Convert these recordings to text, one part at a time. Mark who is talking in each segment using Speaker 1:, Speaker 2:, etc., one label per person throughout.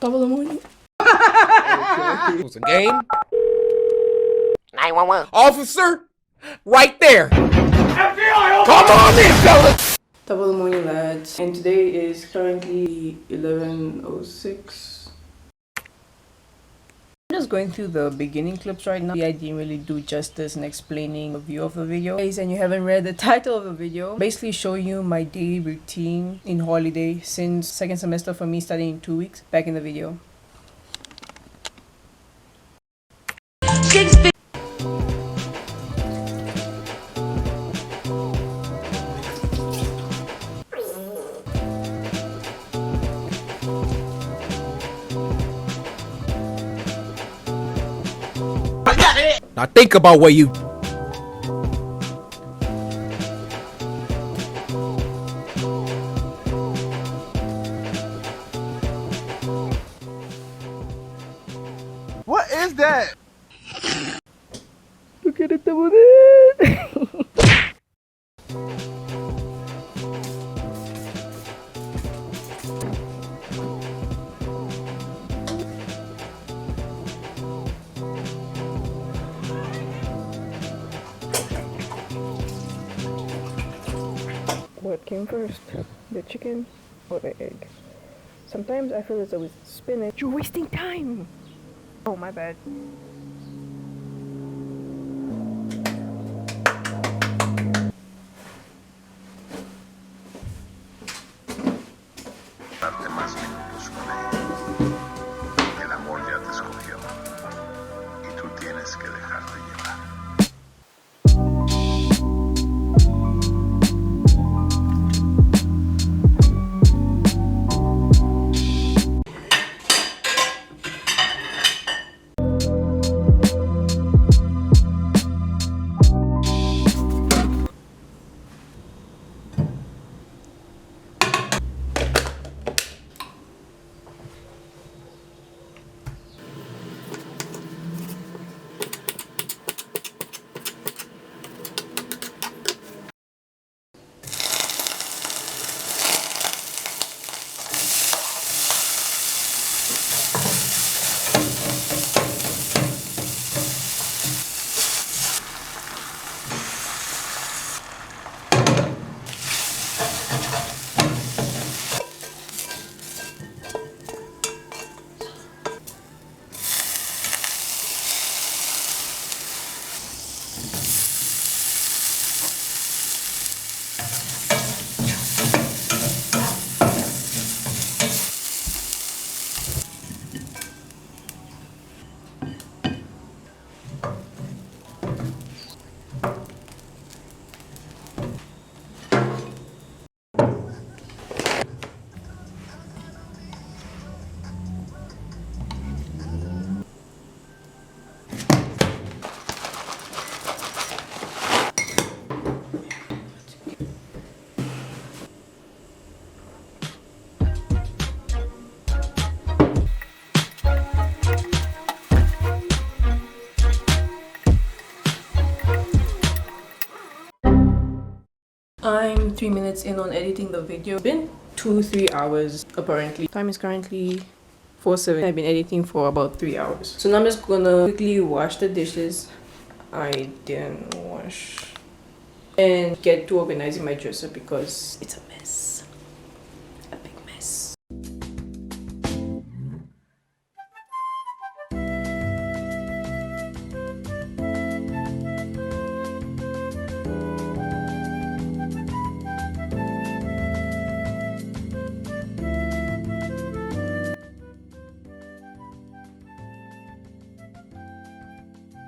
Speaker 1: Top of the morning.
Speaker 2: Okay. It was a game.
Speaker 3: 911.
Speaker 2: Officer, right there. FBI, come on in, fellas.
Speaker 1: Top of the morning, lads. And today is currently 11:06. I'm just going through the beginning clips right now. I didn't really do justice in explaining the view of the video. Guys, and you haven't read the title of the video, basically showing you my daily routine in holiday since second semester for me starting in 2 weeks. Back in the video.
Speaker 2: Now think about where you.
Speaker 4: What is that?
Speaker 1: Look at it, double it. What came first? The chicken or the egg? Sometimes I feel as though it's spinach. You're wasting time! Oh, my bad.
Speaker 5: Darte más minutos con ella. El amor ya te escogió y tú tienes que dejarte llevar.
Speaker 1: I'm 3 minutes in on editing the video. It's been 2-3 hours apparently. Time is currently 4:07. I've been editing for about 3 hours. So now I'm just gonna quickly wash the dishes I didn't wash and get to organizing my dresser because it's a mess. A big mess.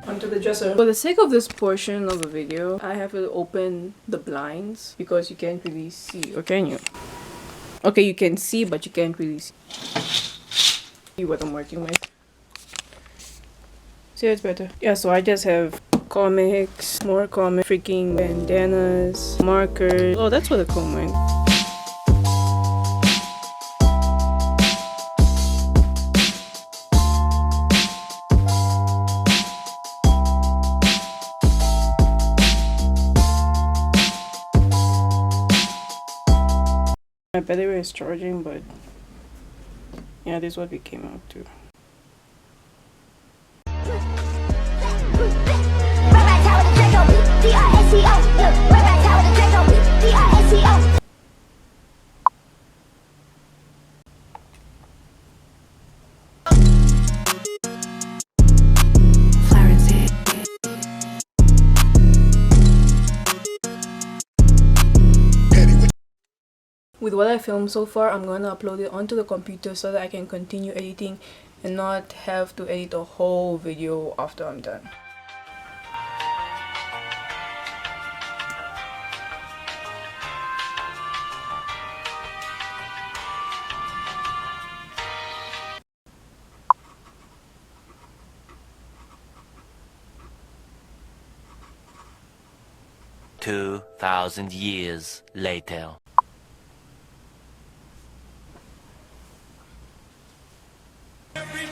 Speaker 1: Onto the dresser. For the sake of this portion of the video, I have to open the blinds because you can't really see, or can you? Okay, you can see, but you can't really see what I'm working with. See, it's better. Yeah, so I just have comics, more comics, freaking bandanas, markers. Oh, that's what the comb went. My battery is charging, but Yeah, this is what we came out to. With what I filmed so far, I'm going to upload it onto the computer so that I can continue editing and not have to edit a whole video after I'm done.
Speaker 3: $2,000 later.
Speaker 2: Every